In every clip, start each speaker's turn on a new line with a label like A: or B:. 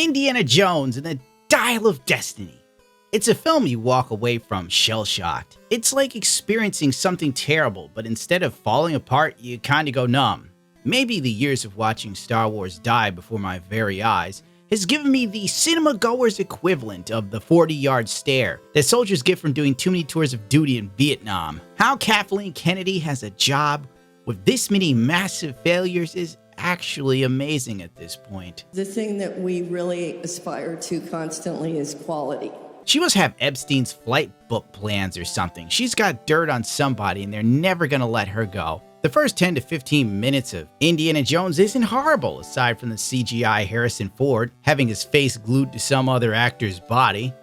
A: Indiana Jones and the Dial of Destiny. It's a film you walk away from shell-shocked. It's like experiencing something terrible, but instead of falling apart, you kinda go numb. Maybe the years of watching Star Wars die before my very eyes has given me the cinema-goer's equivalent of the 40-yard stare that soldiers get from doing too many tours of duty in Vietnam. How Kathleen Kennedy has a job with this many massive failures is actually amazing at this point.
B: The thing that we really aspire to constantly is quality.
A: She must have Epstein's flight book plans or something. She's got dirt on somebody and they're never gonna let her go. The first 10 to 15 minutes of Indiana Jones isn't horrible, aside from the CGI Harrison Ford having his face glued to some other actor's body,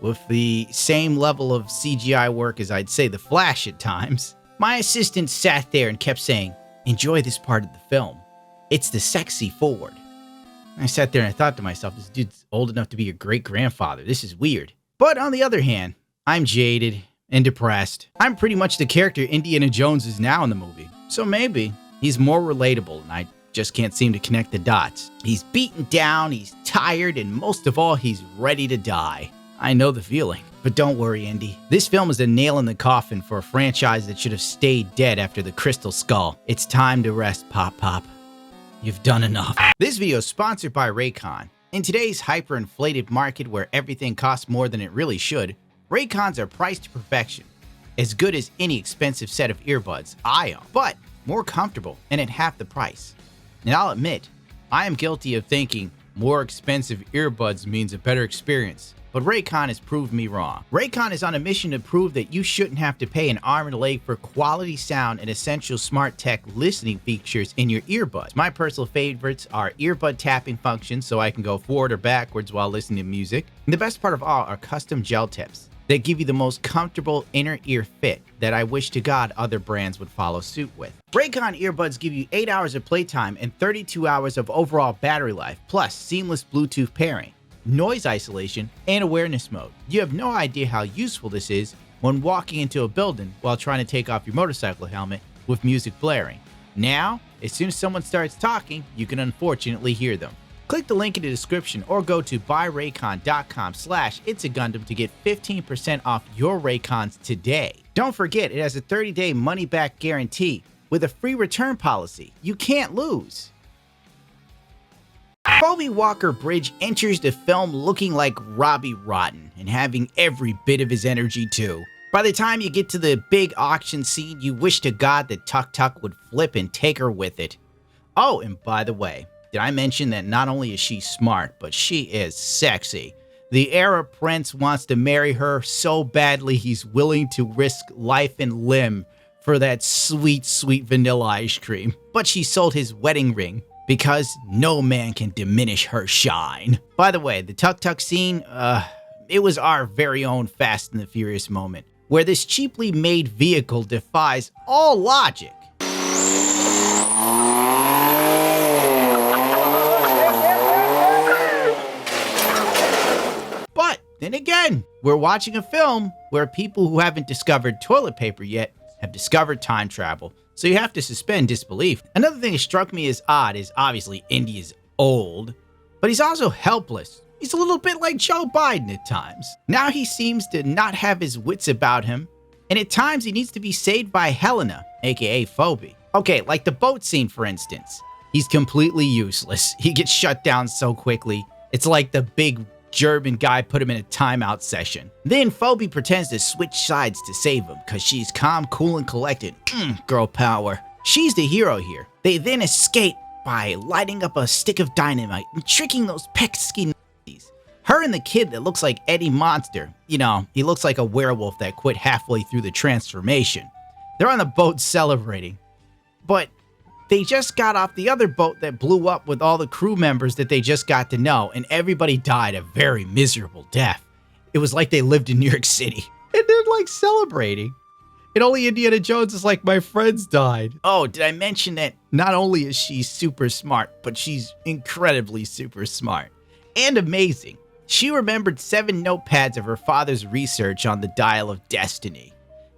A: with the same level of CGI work as I'd say The Flash at times. My assistant sat there and kept saying, "Enjoy this part of the film. It's the sexy Ford." I sat there and I thought to myself, this dude's old enough to be your great-grandfather. This is weird. But on the other hand, I'm jaded and depressed. I'm pretty much the character Indiana Jones is now in the movie. So maybe he's more relatable and I just can't seem to connect the dots. He's beaten down, he's tired, and most of all, he's ready to die. I know the feeling. But don't worry, Indy. This film is a nail in the coffin for a franchise that should have stayed dead after the Crystal Skull. It's time to rest, Pop Pop. You've done enough. This video is sponsored by Raycon. In today's hyper-inflated market where everything costs more than it really should, Raycons are priced to perfection. As good as any expensive set of earbuds I own, but more comfortable and at half the price. And I'll admit, I am guilty of thinking more expensive earbuds means a better experience. But Raycon has proved me wrong. Raycon is on a mission to prove that you shouldn't have to pay an arm and a leg for quality sound and essential smart tech listening features in your earbuds. My personal favorites are earbud tapping functions so I can go forward or backwards while listening to music. And the best part of all are custom gel tips that give you the most comfortable inner ear fit that I wish to God other brands would follow suit with. Raycon earbuds give you 8 hours of playtime and 32 hours of overall battery life, plus seamless Bluetooth pairing, noise isolation, and awareness mode. You have no idea how useful this is when walking into a building while trying to take off your motorcycle helmet with music blaring. Now, as soon as someone starts talking, you can unfortunately hear them. Click the link in the description or go to buyraycon.com/itsagundam to get 15% off your Raycons today. Don't forget, it has a 30-day money-back guarantee with a free return policy. You can't lose. Phoebe Waller-Bridge enters the film looking like Robbie Rotten and having every bit of his energy too. By the time you get to the big auction scene, you wish to God that Tuk Tuk would flip and take her with it. Oh, and by the way, did I mention that not only is she smart, but she is sexy? The Arab prince wants to marry her so badly he's willing to risk life and limb for that sweet, sweet vanilla ice cream. But she sold his wedding ring because no man can diminish her shine. By the way, the Tuk Tuk scene, it was our very own Fast and the Furious moment, where this cheaply made vehicle defies all logic. But then again, we're watching a film where people who haven't discovered toilet paper yet have discovered time travel, so you have to suspend disbelief. Another thing that struck me as odd is obviously Indy is old, but he's also helpless. He's a little bit like Joe Biden at times. Now he seems to not have his wits about him, and at times he needs to be saved by Helena, aka Phoebe. Okay, like the boat scene for instance. He's completely useless. He gets shut down so quickly. It's like the big German guy put him in a timeout session. Then Phoebe pretends to switch sides to save him because she's calm, cool, and collected. Girl power. She's the hero here. They then escape by lighting up a stick of dynamite and tricking those pesky Nazis. Her and the kid that looks like Eddie Monster. You know, he looks like a werewolf that quit halfway through the transformation. They're on the boat celebrating. But they just got off the other boat that blew up with all the crew members that they just got to know, and everybody died a very miserable death. It was like they lived in New York City. And they're like celebrating. And only Indiana Jones is like, my friends died. Oh, did I mention that not only is she super smart, but she's incredibly super smart. And amazing. She remembered 7 notepads of her father's research on the Dial of Destiny.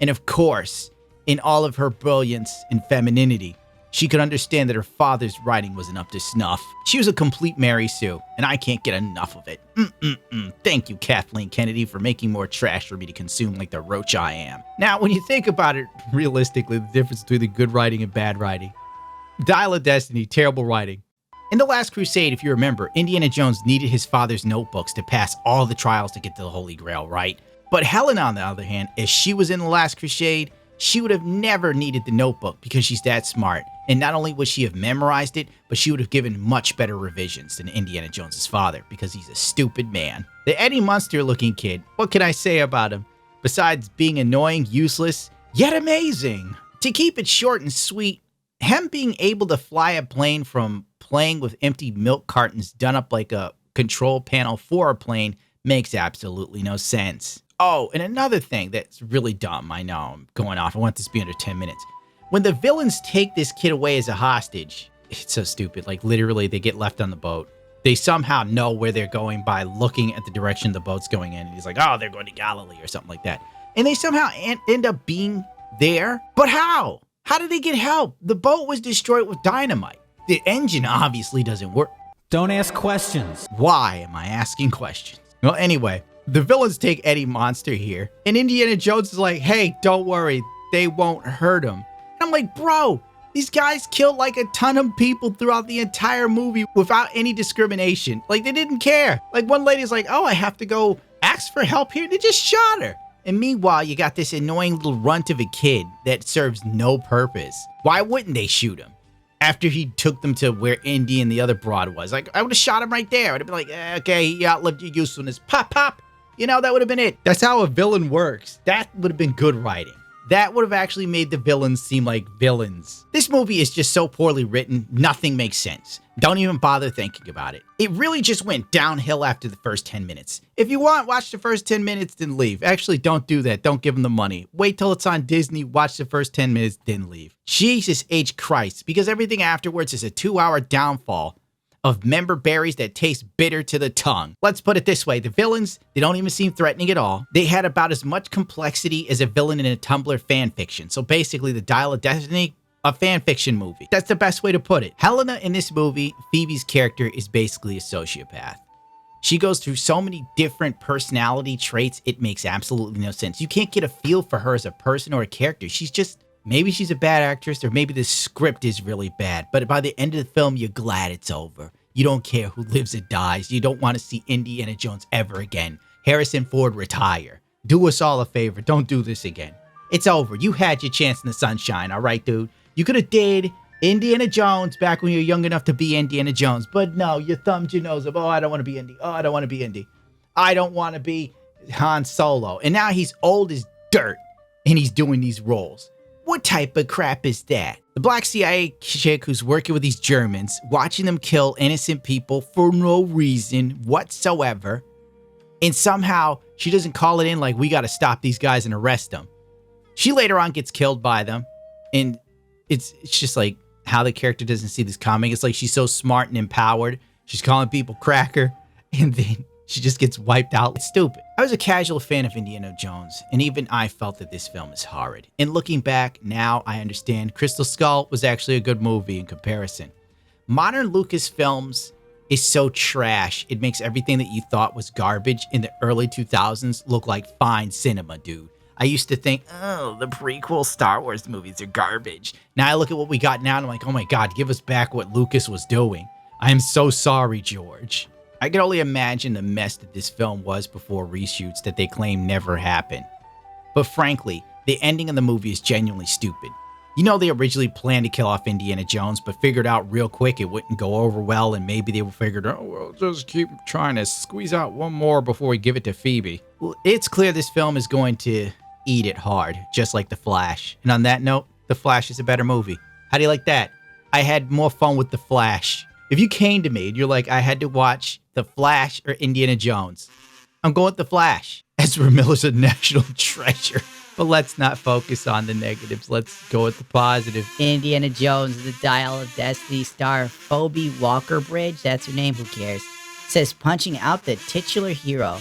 A: And of course, in all of her brilliance and femininity, She could understand that her father's writing wasn't up to snuff. She was a complete Mary Sue, and I can't get enough of it. Thank you, Kathleen Kennedy, for making more trash for me to consume like the roach I am. Now, when you think about it, realistically, the difference between the good writing and bad writing. Dial of Destiny, terrible writing. In The Last Crusade, if you remember, Indiana Jones needed his father's notebooks to pass all the trials to get to the Holy Grail, right? But Helen, on the other hand, if she was in The Last Crusade, she would have never needed the notebook because she's that smart. And not only would she have memorized it, but she would have given much better revisions than Indiana Jones' father because he's a stupid man. The Eddie Munster looking kid, what can I say about him? Besides being annoying, useless, yet amazing. To keep it short and sweet, him being able to fly a plane from playing with empty milk cartons done up like a control panel for a plane makes absolutely no sense. Oh, and another thing that's really dumb, I know I'm going off, I want this to be under 10 minutes. When the villains take this kid away as a hostage, it's so stupid, like literally they get left on the boat. They somehow know where they're going by looking at the direction the boat's going in, and he's like, oh, they're going to Galilee or something like that. And they somehow end up being there, but how? How did they get help? The boat was destroyed with dynamite. The engine obviously doesn't work.
C: Don't ask questions.
A: Why am I asking questions? Well, anyway, the villains take Eddie Munster here, and Indiana Jones is like, hey, don't worry, they won't hurt him. And I'm like, bro, these guys killed like a ton of people throughout the entire movie without any discrimination. Like, they didn't care. Like, one lady's like, oh, I have to go ask for help here. They just shot her. And meanwhile, you got this annoying little runt of a kid that serves no purpose. Why wouldn't they shoot him? After he took them to where Indy and the other broad was. Like, I would have shot him right there. I'd have been like, okay, he outlived your usefulness. Pop, pop. You know, that would have been it. That's how a villain works. That would have been good writing. That would have actually made the villains seem like villains. This movie is just so poorly written, nothing makes sense. Don't even bother thinking about it. It really just went downhill after the first 10 minutes. If you want, watch the first 10 minutes, then leave. Actually, don't do that. Don't give them the money. Wait till it's on Disney, watch the first 10 minutes, then leave. Jesus H. Christ, because everything afterwards is a 2-hour downfall of member berries that taste bitter to the tongue. Let's put it this way, the villains, they don't even seem threatening at all. They had about as much complexity as a villain in a Tumblr fan fiction. So basically the Dial of Destiny, a fan fiction movie. That's the best way to put it. Helena in this movie, Phoebe's character is basically a sociopath. She goes through so many different personality traits, it makes absolutely no sense. You can't get a feel for her as a person or a character. She's just, maybe she's a bad actress, or maybe the script is really bad. But by the end of the film, you're glad it's over. You don't care who lives or dies. You don't want to see Indiana Jones ever again. Harrison Ford, retire. Do us all a favor. Don't do this again. It's over. You had your chance in the sunshine, all right, dude? You could have did Indiana Jones back when you were young enough to be Indiana Jones. But no, you thumbed your nose up. Oh, I don't want to be Indy. Oh, I don't want to be Indy. I don't want to be Han Solo. And now he's old as dirt, and he's doing these roles. What type of crap is that? The black CIA chick who's working with these Germans, watching them kill innocent people for no reason whatsoever, and somehow she doesn't call it in like, we got to stop these guys and arrest them. She later on gets killed by them, and it's just like how the character doesn't see this coming. It's like she's so smart and empowered. She's calling people cracker, and then she just gets wiped out. It's stupid. I was a casual fan of Indiana Jones, and even I felt that this film is horrid. And looking back, now I understand Crystal Skull was actually a good movie in comparison. Modern Lucasfilms is so trash, it makes everything that you thought was garbage in the early 2000s look like fine cinema, dude. I used to think, oh, the prequel Star Wars movies are garbage. Now I look at what we got now, and I'm like, oh my God, give us back what Lucas was doing. I am so sorry, George. I can only imagine the mess that this film was before reshoots that they claim never happened. But frankly, the ending of the movie is genuinely stupid. You know, they originally planned to kill off Indiana Jones, but figured out real quick it wouldn't go over well, and maybe they figured, oh, we'll just keep trying to squeeze out one more before we give it to Phoebe. Well, it's clear this film is going to eat it hard, just like The Flash. And on that note, The Flash is a better movie. How do you like that? I had more fun with The Flash. If you came to me and you're like, I had to watch The Flash or Indiana Jones, I'm going with The Flash. Ezra Miller's a national treasure. But let's not focus on the negatives. Let's go with the positive.
D: Indiana Jones, the Dial of Destiny star Phoebe Walker-Bridge, that's her name, who cares, says punching out the titular hero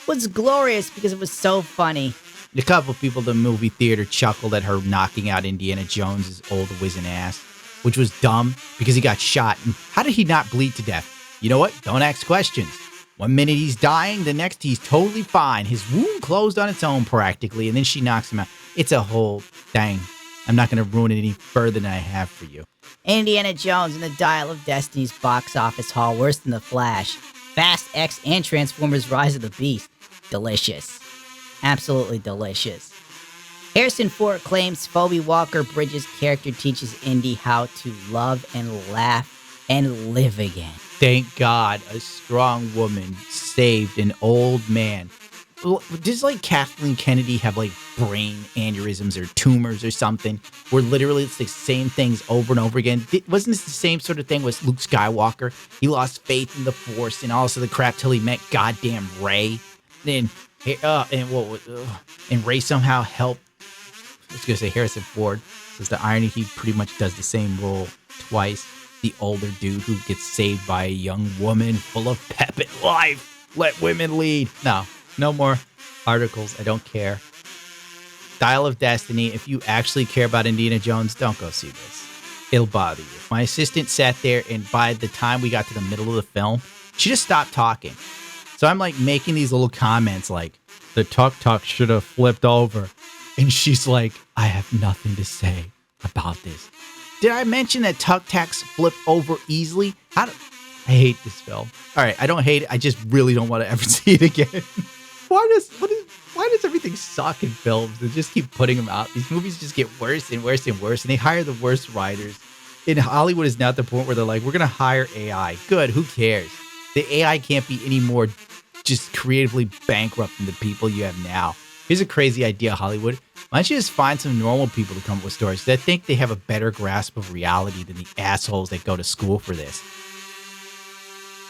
D: was glorious because it was so funny.
A: A couple people in the movie theater chuckled at her knocking out Indiana Jones' old wizened ass, which was dumb because he got shot. And how did he not bleed to death? You know what? Don't ask questions. One minute he's dying, the next he's totally fine. His wound closed on its own practically, and then she knocks him out. It's a whole thing. I'm not going to ruin it any further than I have for you.
D: Indiana Jones and the Dial of Destiny's box office haul worse than The Flash. Fast X and Transformers Rise of the Beast. Delicious. Absolutely delicious. Harrison Ford claims Phoebe Walker-Bridges' character teaches Indy how to love and laugh and live again.
A: Thank God a strong woman saved an old man. Does like Kathleen Kennedy have like brain aneurysms or tumors or something where literally it's the same things over and over again? Wasn't this the same sort of thing with Luke Skywalker? He lost faith in the Force and also the crap till he met goddamn Rey. And Rey somehow helped. I was gonna say Harrison Ford. Because the irony, he pretty much does the same role twice. The older dude who gets saved by a young woman full of pep and life. Let women lead. No more articles. I don't care. Dial of Destiny. If you actually care about Indiana Jones, don't go see this. It'll bother you. My assistant sat there, and by the time we got to the middle of the film, she just stopped talking. So I'm like making these little comments like, the tuk-tuk should have flipped over. And she's like, I have nothing to say about this. Did I mention that tuk-tuks flip over easily? I hate this film. All right, I don't hate it. I just really don't want to ever see it again. Why does everything suck in films? They just keep putting them out. These movies just get worse and worse and worse, and they hire the worst writers. And Hollywood is now at the point where they're like, we're going to hire AI. Good, who cares? The AI can't be any more just creatively bankrupt than the people you have now. Here's a crazy idea, Hollywood. Why don't you just find some normal people to come up with stories? Because I think they have a better grasp of reality than the assholes that go to school for this.